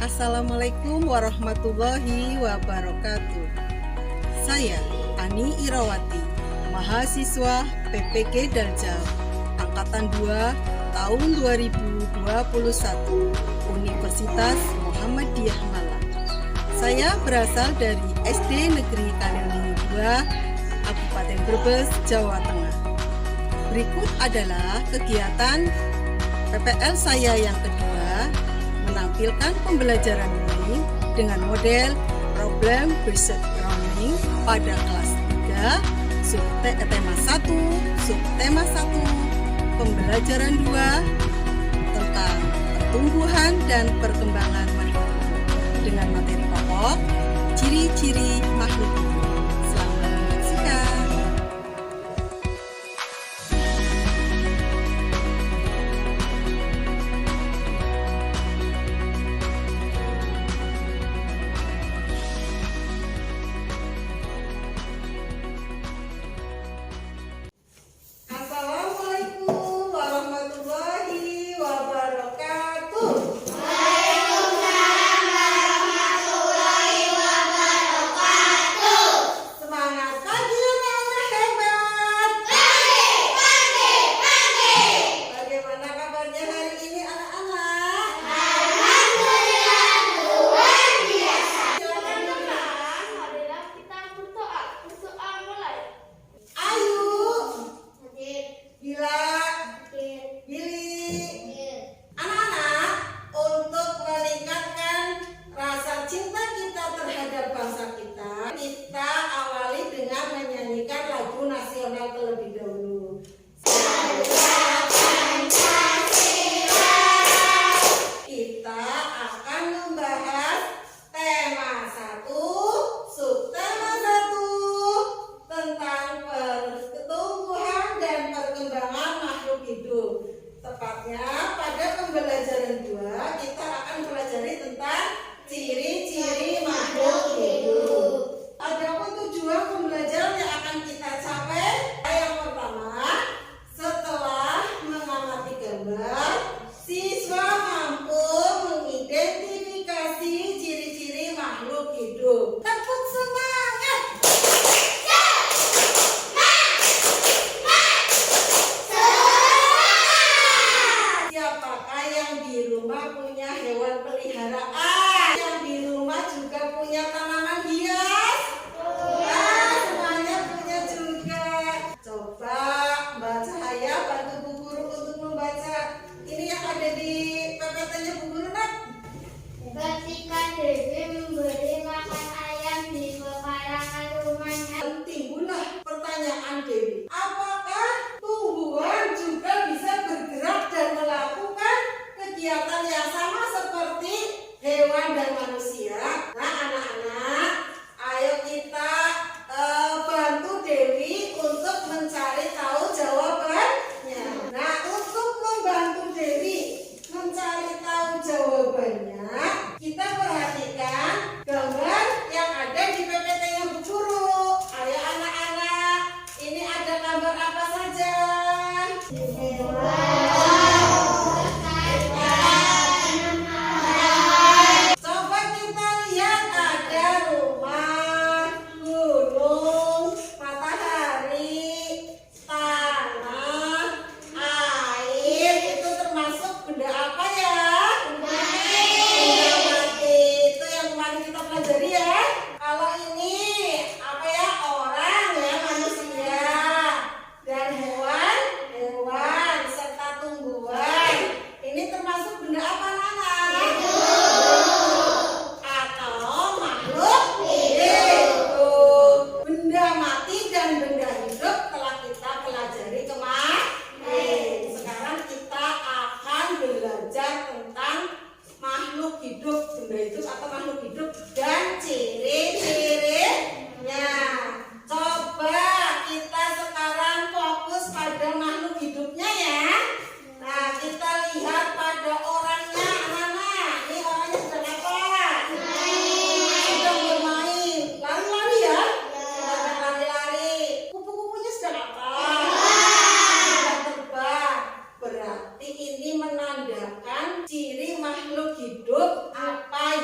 Assalamualaikum warahmatullahi wabarakatuh. Saya Ani Irawati, mahasiswa PPG Daljal, Angkatan 2 tahun 2021, Universitas Muhammadiyah Malang. Saya berasal dari SD Negeri Kaliurang 2, Kabupaten Brebes, Jawa Tengah. Berikut adalah kegiatan PPL saya yang kedua, menampilkan pembelajaran ini dengan model problem based learning pada kelas 3, subtema 1, subtema 1, pembelajaran 2 tentang pertumbuhan dan perkembangan makhluk dengan materi pokok ciri-ciri makhluk hidup. Selamat menyaksikan. Assalamualaikum warahmatullahi wabarakatuh. Semangat pagi anak-anak hebat. Bagaimana kabarnya hari ini anak-anak? Marilah kita berdoa. Berdoa mulai. Ayu, Bila, Billy. Anak-anak, untuk meningkatkan rasa cinta kita terhadap bangsa kita awali dengan menyanyikan lagu nasional terlebih dahulu. Kita akan membahas tema 1, subtema 1 tentang pertumbuhan dan perkembangan makhluk hidup. Tepatnya pada pembelajaran 2 kita akan pelajari tentang ciri-ciri makhluk hidup. Ada apa tujuan pembelajaran yang akan kita capai? Yang pertama, setelah mengamati gambar, siswa mampu mengidentifikasi ciri-ciri makhluk hidup. Tepuk semangat! Siapakah yang di rumah punya hewan peliharaan? Yang di rumah juga punya tanaman hias? Nah, semuanya punya juga. Coba Mbak Cahaya bantu Bu Guru untuk membaca ini yang ada di PPT-nya Bu Guru, nak. Ketika Dewi memberi makan ayam di pekarangan rumahnya, Timbullah pertanyaan Dewi, apakah tumbuhan juga bisa bergerak dan melakukan kegiatan yang sama seperti hewan dan manusia? Nah anak-anak, ayo kita bantu Dewi untuk mencari tahu jawabannya. Nah, untuk membantu Dewi mencari tahu jawabannya, kita perhatikan gambar yang ada di PPT-nya Bu Guru. Ayo anak-anak, ini ada gambar apa saja? Coba kita lihat, ada rumah, gunung, matahari, tanah, air. Itu termasuk benda apa ya? Benda mati. Itu yang kemarin kita pelajari ya. Kalau ini apa ya? Orang ya, manusia. Dan hewan serta tumbuhan. Ini termasuk benda apa anak-anak? Atau makhluk hidup. Benda mati dan benda hidup telah kita pelajari kemarin. Sekarang kita akan belajar tentang makhluk hidup, benda hidup atau makhluk hidup dan ciri-cirinya. Coba kita sekarang fokus pada makhluk hidupnya ya. Nah, kita lihat pada orangnya anak-anak. Ini orangnya sedang apa? Sedang bermain. Lari-lari ya? Sedang lari-lari. Kupu-kupunya sedang apa? Sedang terbang. Berarti ini menandakan ciri makhluk hidup apa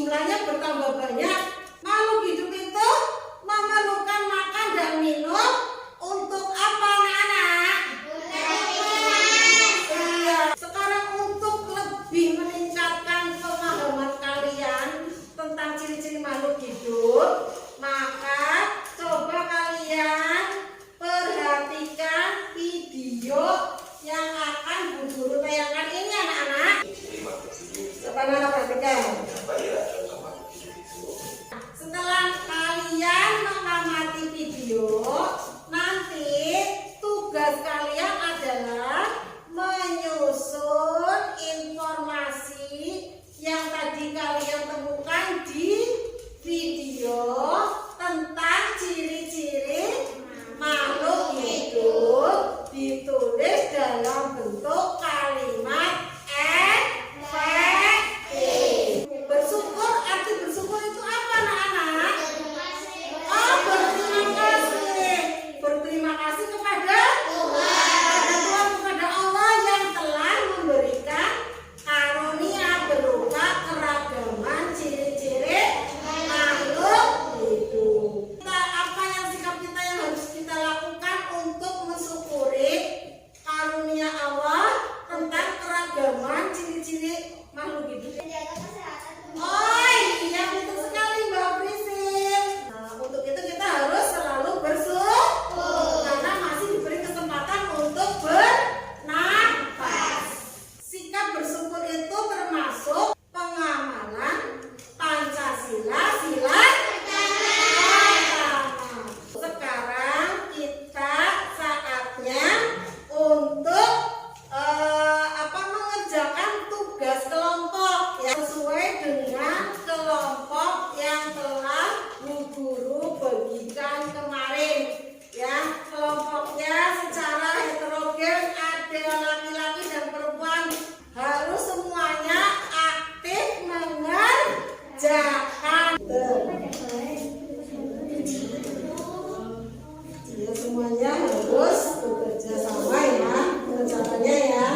jumlahnya bertambah banyak. Makhluk hidup itu memerlukan makan dan minum untuk apa anak-anak? Iya. Sekarang untuk lebih meningkatkan pemahaman kalian tentang ciri-ciri makhluk hidup, maka coba kalian perhatikan video yang akan Bu Guru tayangkan ini anak-anak. Coba anak perhatikan. Setelah kalian mengamati video, nanti tugas kalian adalah menyusun informasi yang tadi kalian temukan di video tentang ciri-ciri makhluk hidup, ditulis dalam bentuk kalimat efektif. Bersyukur, arti bersyukur itu apa anak-anak? Oh, berterima kasih. Berterima kasih kepada Tuhan, kepada Allah yang telah memberikan karunia berupa keragaman ciri-ciri makhluk hidup. Apa yang sikap kita yang harus kita lakukan untuk mensyukuri karunia Allah tentang keragaman ciri-ciri makhluk hidup? Oh iya, betul sekali Mbak Prisil. Nah, untuk itu kita harus selalu bersyukur karena masih diberi kesempatan untuk bernafas. Sikap bersyukur itu termasuk pengamalan Pancasila sila pertama. Sekarang kita saatnya untuk mengerjakan tugas kelompok ya, sesuai dengan kelompok yang telah Bu Guru bagikan kemarin ya. Kelompoknya secara heterogen, ada laki-laki dan perempuan, harus semuanya aktif mengerjakan. Ya, semuanya harus bekerja sama ya mengerjakannya ya.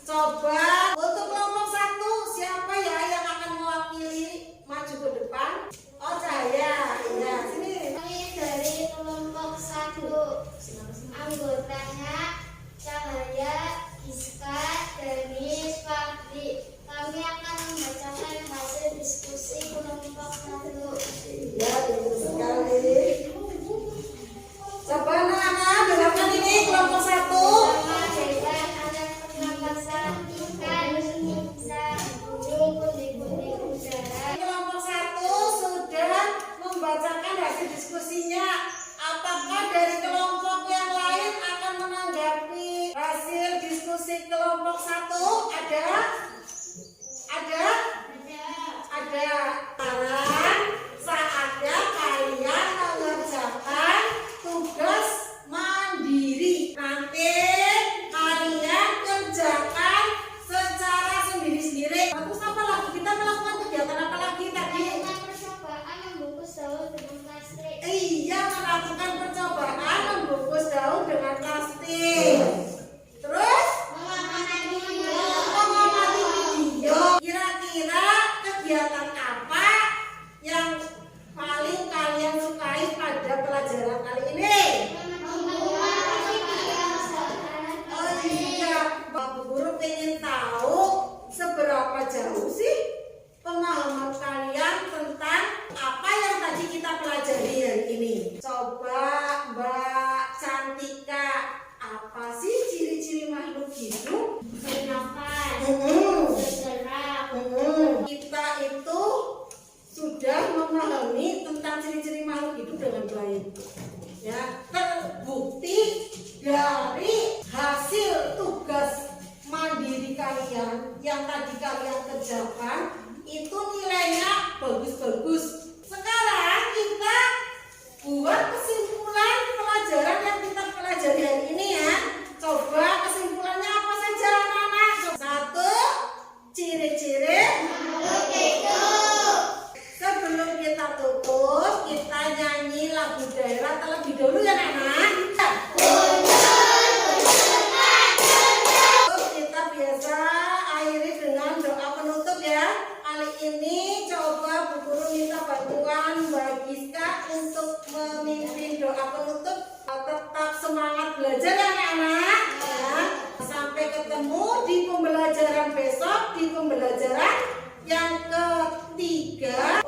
Coba untuk kelompok 1 siapa ya yang akan mewakili maju ke depan? Oh, Cahaya. Ya, sini. Kami dari kelompok 1. Anggotanya Cahaya, Iska, Denis, Fakdi. Kami akan membacakan hasil diskusi kelompok 1. Ya, betul sekali. Coba anak-anak dengarkan ini kelompok 1. Sama hewan, alat pernapasan, ikan, bisa, burung, kuning-kuning udara. Kelompok 1 sudah membacakan hasil diskusinya. Apakah dari kelompok yang lain akan menanggapi hasil diskusi kelompok 1? Ada? Ada? Ada. Sekarang saatnya kalian mengerjakan tugas mandiri. Nanti kalian kerjakan secara sendiri-sendiri. Terus apa lagi? Kita melakukan kegiatan apa lagi tadi? Melakukan percobaan membungkus daun dengan plastik. Iya, melakukan percobaan membungkus daun dengan plastik. Terus mengamati video. Kira-kira kegiatan apa yang paling kalian sukai pada pelajaran kali ini? Oh iya, Bu Guru pengen tahu seberapa jauh sih pemahaman kalian tentang apa yang tadi kita pelajari hari ini. Coba Mbak Cantika, apa sih ciri-ciri makhluk hidup? Bernafas, bergerak. Kita itu sudah memahami tentang ciri-ciri makhluk hidup dengan baik. Ya, terbukti dari hasil tugas mandiri kalian yang tadi kalian kerjakan itu nilainya bagus-bagus. Sekarang kita buat kesimpulan pelajaran yang kita pelajari hari ini ya. Coba kesimpulannya apa saja anak-anak? 1, ciri-ciri makhluk hidup. Sebelum kita tutup, kita nyanyi lagu daerah terlebih dahulu ya anak-anak. Kita biasa akhiri dengan doa penutup ya. Kali ini coba Yang ketiga,